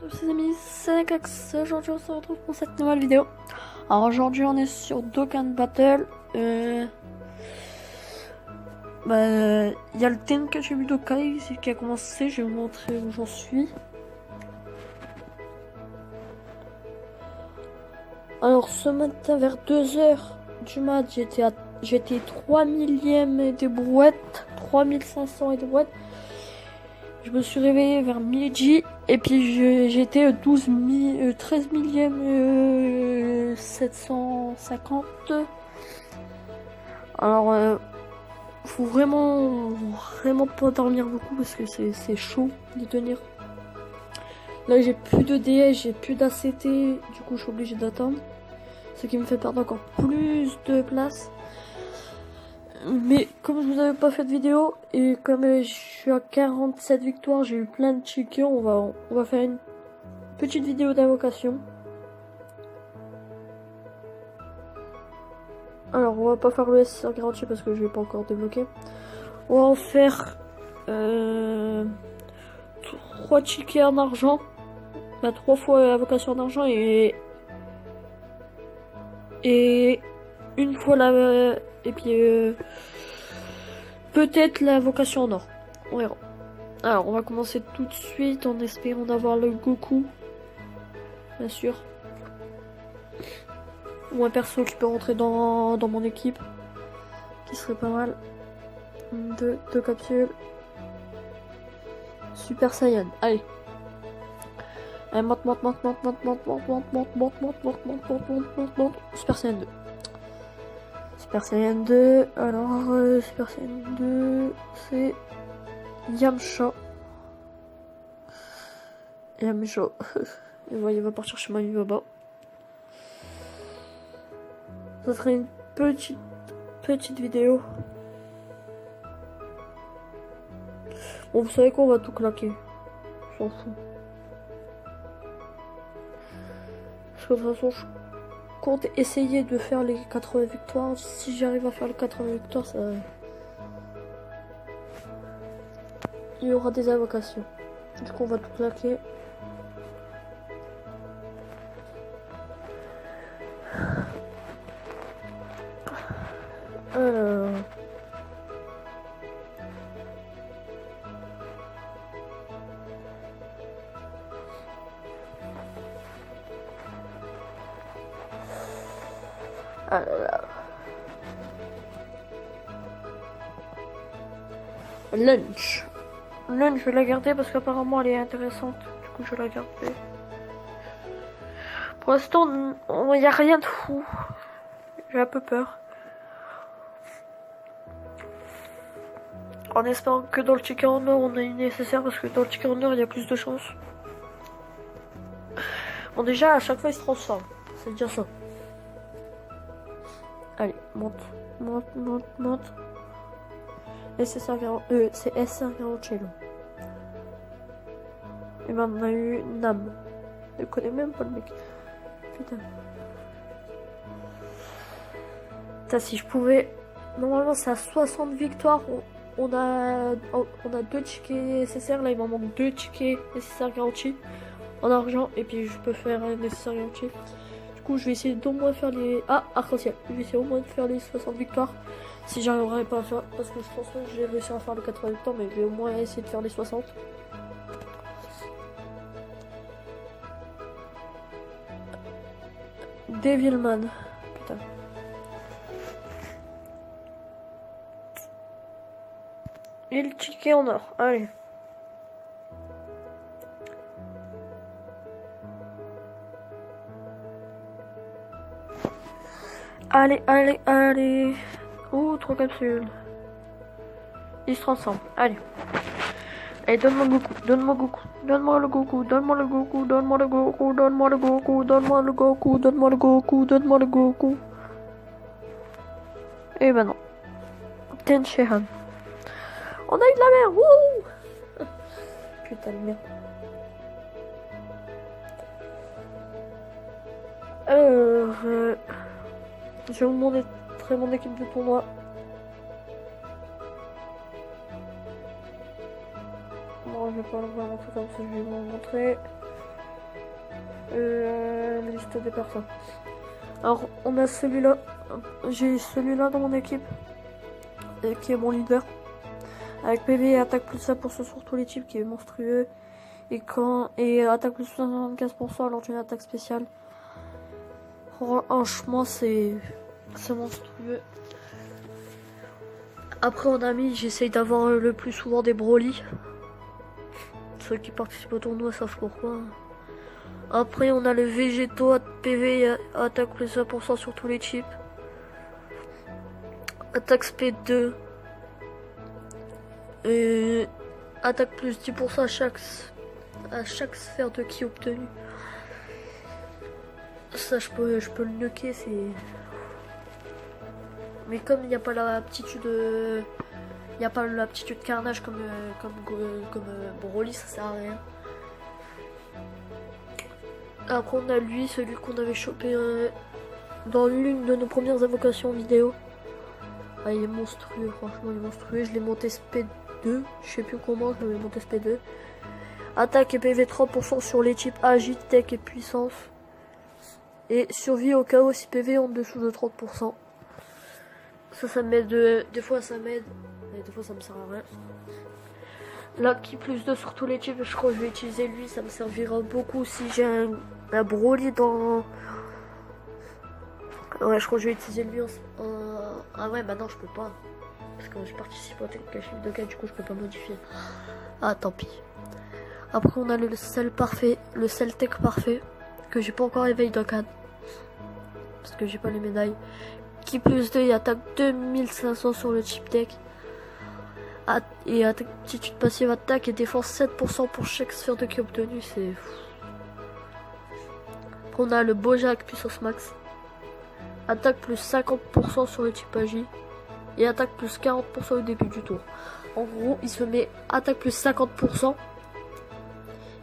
Tous les amis, c'est Cax. Aujourd'hui on se retrouve pour cette nouvelle vidéo. Alors aujourd'hui on est sur Dokkan Battle. Il y a le Tenkaichi Budokai qui a commencé, je vais vous montrer où j'en suis. Alors ce matin vers 2h du mat, j'étais 3 millième des brouettes, 3500 et des brouettes. Je me suis réveillé vers midi et puis j'étais 13 millième 750. Alors faut vraiment pas dormir beaucoup parce que c'est chaud de tenir. Là j'ai plus de DS, j'ai plus d'ACT, du coup je suis obligé d'attendre. Ce qui me fait perdre encore plus de place. Mais comme je vous avais pas fait de vidéo et comme je suis à 47 victoires, j'ai eu plein de chickens, on va faire une petite vidéo d'invocation. Alors on va pas faire le SR gratuit parce que je vais pas encore débloquer. On va en faire 3 chickens en argent. 3 fois invocation en argent et une fois la et puis peut-être la vocation en or. On verra. Alors on va commencer tout de suite en espérant d'avoir le Goku. Bien sûr. Ou un perso qui peut rentrer dans mon équipe. Qui serait pas mal. Deux capsules. Super Saiyan. Allez. Allez, monte. Super Saiyan 2. Super Saiyan 2, alors Super Saiyan 2, c'est Yamcha. Il va partir chez Mami Baba. Ça serait une petite vidéo. Bon, vous savez quoi, on va tout claquer. Je m'en fous. Parce que de toute façon, je compte essayer de faire les 80 victoires. Si j'arrive à faire les 80 victoires, ça... il y aura des invocations. Du coup, on va tout claquer. Alors... Lunch, je vais la garder parce qu'apparemment elle est intéressante. Du coup, je vais la garder. Pour l'instant, il n'y a rien de fou. J'ai un peu peur. En espérant que dans le Chicken en or, on a une nécessaire parce que dans le Chicken en or, il y a plus de chances. Bon, déjà, à chaque fois, il se transforme. C'est déjà ça. Allez, monte. Et c'est SR Cello. Et ben on a eu Nam. Je connais même pas le mec. Putain. Putain, si je pouvais. Normalement c'est à 60 victoires. On a 2 tickets SSR. Là il m'en manque 2 tickets SSR garantis en argent. Et puis je peux faire un SSR garanti. Du coup je vais essayer d'au moins faire les. Ah, arc-en-ciel. Je vais essayer au moins de faire les 60 victoires. Si j'arriverai pas à faire, parce que je pense pas que j'ai réussi à faire le 80 victoires, mais je vais au moins essayer de faire les 60. Devilman. Putain. Et le ticket en or. Allez. Allez. Ouh, 3 capsules. Ils se transforment. Allez. Allez, donne-moi le Goku. Donne-moi le Goku. Et ben non. Tenshinhan. On a eu de la merde. Wouh. Putain de merde. Alors, je vais vous montrer mon équipe de tournoi. Bon, je vais pas le voir comme ça, je vais vous montrer. liste des personnes. Alors, on a celui-là. J'ai celui-là dans mon équipe, qui est mon leader. Avec PV et attaque plus 5% sur tous les types, qui est monstrueux. Et attaque plus 75% lors d'une attaque spéciale. Franchement, c'est monstrueux. Après, on a mis, j'essaye d'avoir le plus souvent des Broly. Ceux qui participent au tournoi savent pourquoi. Après, on a le Végéto, PV et attaque plus 1% sur tous les chips. Attaque SP2. Et attaque plus 10% à chaque sphère de ki obtenue. Ça, je peux le nuker, c'est... Mais comme il n'y a pas l'aptitude... Il n'y a pas l'aptitude carnage comme Broly, ça sert à rien. Après on a lui, celui qu'on avait chopé dans l'une de nos premières invocations vidéo. Ah, il est monstrueux, franchement il est monstrueux. Je l'ai monté SP2, je sais plus comment, je l'ai monté SP2. Attaque et PV 30% sur les types Agi, Tech et Puissance. Et survie au chaos si PV en dessous de 30%. Ça m'aide, des fois ça m'aide, et des fois ça me sert à rien. Là, qui plus 2 sur tous les types, je crois que je vais utiliser lui, ça me servira beaucoup si j'ai un Broly dans... Ouais, je crois que je vais utiliser lui Ah ouais, bah non, je peux pas. Parce que je participe au Tenkaichi Budokai, du coup je peux pas modifier. Ah, tant pis. Après, on a le sel parfait, le sel tech parfait, que j'ai pas encore éveillé Dokkan. Parce que j'ai pas les médailles. Qui plus 2, il attaque 2500 sur le chip tech. Et attitude passive attaque et défense 7% pour chaque sphère de ki obtenue, c'est fou. Après, on a le Bojack puissance max. Attaque plus 50% sur le type Agi. Et attaque plus 40% au début du tour. En gros, il se met attaque plus 50%.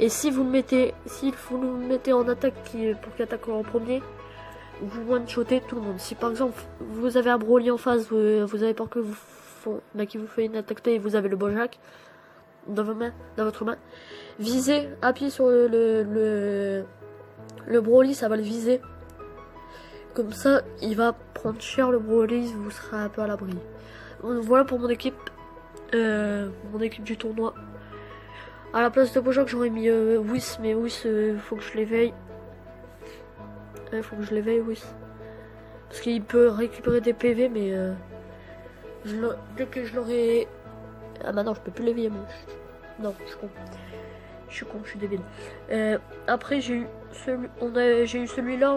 Et si vous le mettez en attaque pour qu'il attaque en premier, vous one-shotez tout le monde. Si par exemple vous avez un Broly en face, vous avez peur que qui vous fait une attaque et vous avez le Bojack dans votre main, visez, appuyez sur le Broly, ça va le viser. Comme ça, il va prendre cher le Broly, vous serez un peu à l'abri. Voilà pour mon équipe du tournoi. À la place de Bojack, j'aurais mis Whis, mais Whis, faut que je l'éveille. Faut que je l'éveille, Whis. Parce qu'il peut récupérer des PV, mais dès que je l'aurai... Ah bah non, je peux plus l'éveiller, moi. Non, je suis con. Je suis débile. Après, j'ai eu celui-là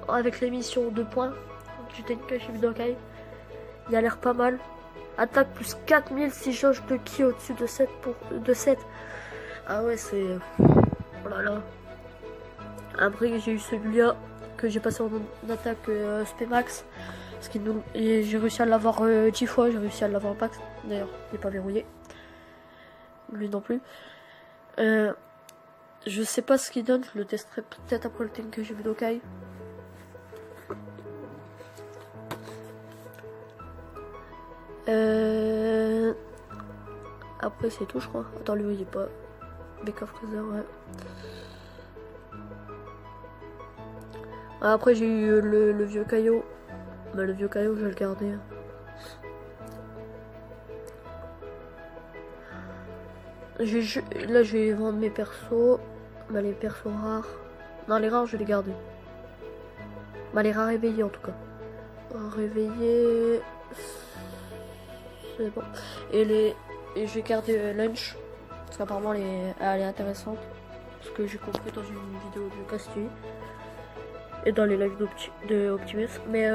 avec l'émission 2 points du Tenkaichi Budokai. Il a l'air pas mal. Attaque plus 4000 si jauge de ki au-dessus de 7. Ah ouais, c'est... Oh là là. Après, j'ai eu celui-là que j'ai passé en attaque Spmax. Parce que j'ai réussi à l'avoir 10 fois, j'ai réussi à l'avoir max. D'ailleurs, il n'est pas verrouillé. Lui non plus. Je sais pas ce qu'il donne, je le testerai peut-être après le Tenkaichi Budokai. Après c'est tout je crois. Attends, lui il est pas. Mecha Freezer, ouais. Après j'ai eu le vieux caillou. Bah le vieux caillou je vais le garder. Là je vais vendre mes persos. Bah les persos rares. Non, les rares je vais les garder. Bah les rares réveillés en tout cas. Réveillés. C'est bon. Et je vais garder Lunch. Parce qu'apparemment elle est intéressante. Ce que j'ai compris dans une vidéo de Castui. Et dans les lives d'Optimus. Mais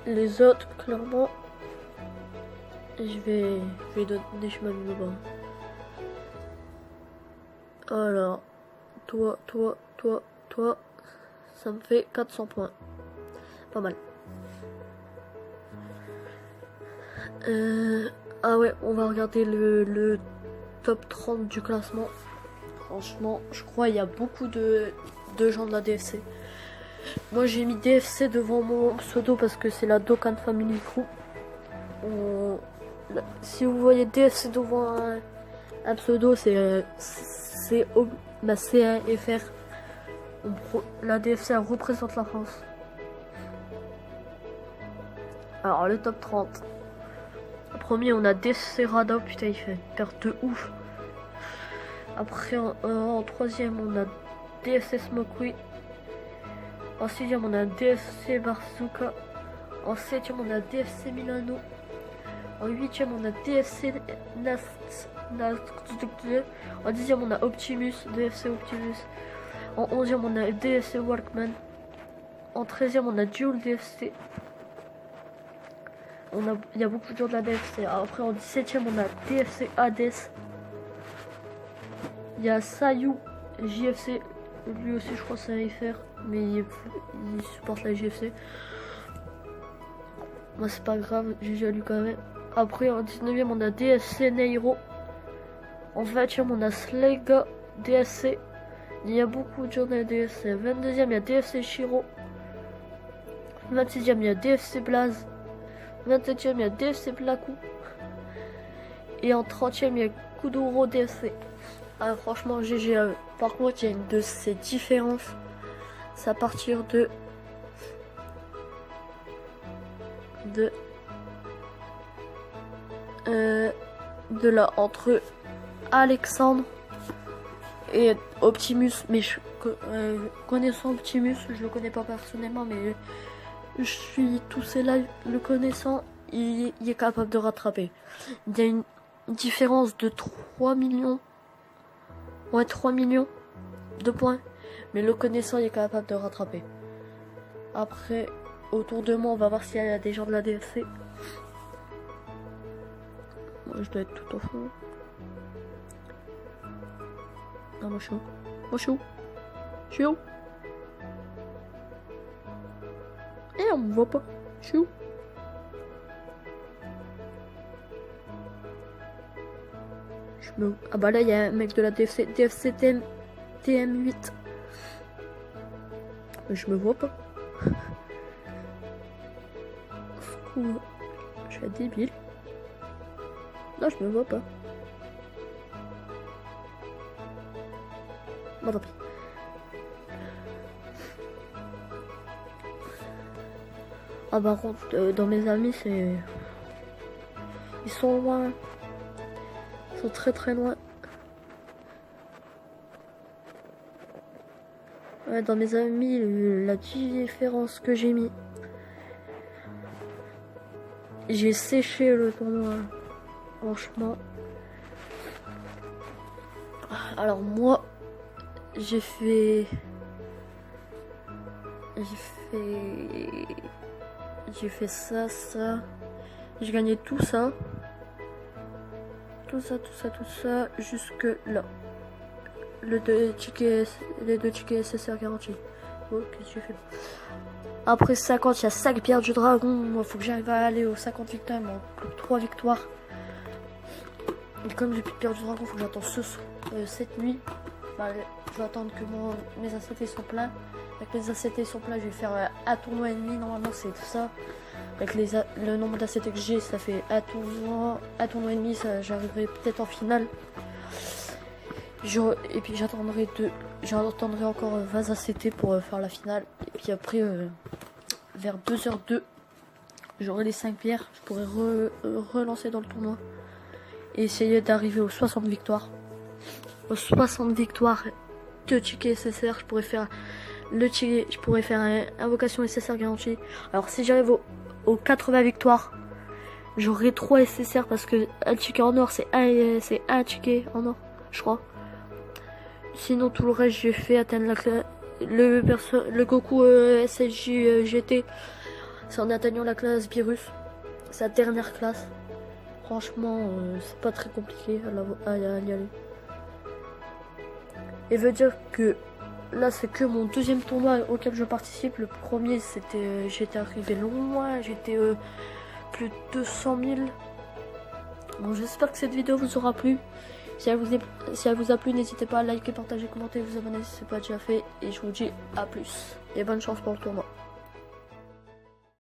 les autres, clairement, je vais donner chez ma Bibo. Alors, toi, ça me fait 400 points. Pas mal. Ah ouais, on va regarder le top 30 du classement. Franchement, je crois il y a beaucoup de gens de la DFC. Moi j'ai mis DFC devant mon pseudo parce que c'est la Dokkan Family Crew. Si vous voyez DFC devant Un pseudo, c'est C1 FR. La DFC représente la France. Alors, le top 30. Le premier, on a DFC Rada. Putain, il fait une perte de ouf. Après, en troisième, on a DFC Smokey. En sixième, on a DFC Bazooka. En septième, on a DFC Milano. En huitième, on a DFC Nast. En dixième, on a Optimus, DFC Optimus. En onzième, on a DFC Walkman. En 13e, on a Duel DFC. Il y a beaucoup de gens de la DFC. Après, en 17e, on a DFC Hades. Il y a Sayu JFC. Lui aussi, je crois que c'est un FR. Mais il supporte la JFC. Moi, c'est pas grave, j'ai déjà lu quand même. Après, en 19e, on a DFC Neiro. En 20e, on a Slega DFC. Il y a beaucoup de gens de la DFC. 22e, il y a DFC Shiro. 26e, il y a DFC Blaze. 27e, il y a DFC Blaku. Et en 30e, il y a Kuduro DFC. Ah, franchement, GG. Par contre, il y a une de ces différences. C'est à partir de là, entre Alexandre et Optimus. Mais connaissant Optimus, je le connais pas personnellement, mais je suis tous ces lives le connaissant, il est capable de rattraper. Il y a une différence de 3 millions. Ouais, 3 millions de points. Mais le connaissant, il est capable de rattraper. Après, autour de moi, on va voir s'il y a des gens de la DFC. Moi, je dois être tout au fond. Ah, moi, je suis où? Moi, je suis où? Je suis où? Eh, on me voit pas. Je suis où? Ah bah là, il y a un mec de la DFC. DFC TM8. Je me vois pas. Je suis débile. Non, je me vois pas. Bon, tant pis. Ah, par contre, dans mes amis, c'est... Ils sont loin. Ils sont très très loin. Ouais, dans mes amis, la différence que j'ai mis. J'ai séché le tournoi. Franchement. Alors moi, j'ai fait ça. J'ai gagné tout ça. Tout ça, jusque là. Les deux tickets SSR garantis. Oh, qu'est-ce que tu fais? Après 50, il y a 5 pierres du dragon. Moi, faut que j'arrive à aller aux 50 victoires. Mais plus que 3 victoires. Et comme j'ai plus de pierres du dragon, faut que j'attende cette nuit. Bah, je vais attendre que mes ACT sont pleins. Avec les ACT sont pleins, je vais faire un tournoi et demi. Normalement, c'est ça. Avec le nombre d'ACT que j'ai, ça fait un tournoi et demi. J'arriverai peut-être en finale. Et puis j'attendrai encore 20 ACT pour faire la finale. Et puis après, vers 2h02, j'aurai les 5 pierres. Je pourrai relancer dans le tournoi. Et essayer d'arriver aux 60 victoires. Aux 60 victoires de tickets SSR, je pourrais faire une invocation SSR garantie. Alors si j'arrive aux 80 victoires, j'aurai 3 SSR parce que un ticket en or, c'est un ticket en or, je crois. Sinon tout le reste, j'ai fait atteindre le Goku SSJ GT. C'est en atteignant la classe Virus. C'est la dernière classe. Franchement, c'est pas très compliqué à y aller. Et veut dire que là, c'est que mon deuxième tournoi auquel je participe. Le premier, j'étais arrivé loin, j'étais plus de 200 000. Bon, j'espère que cette vidéo vous aura plu. Si elle vous a plu, n'hésitez pas à liker, partager, commenter, vous abonner si ce n'est pas déjà fait. Et je vous dis à plus. Et bonne chance pour le tournoi.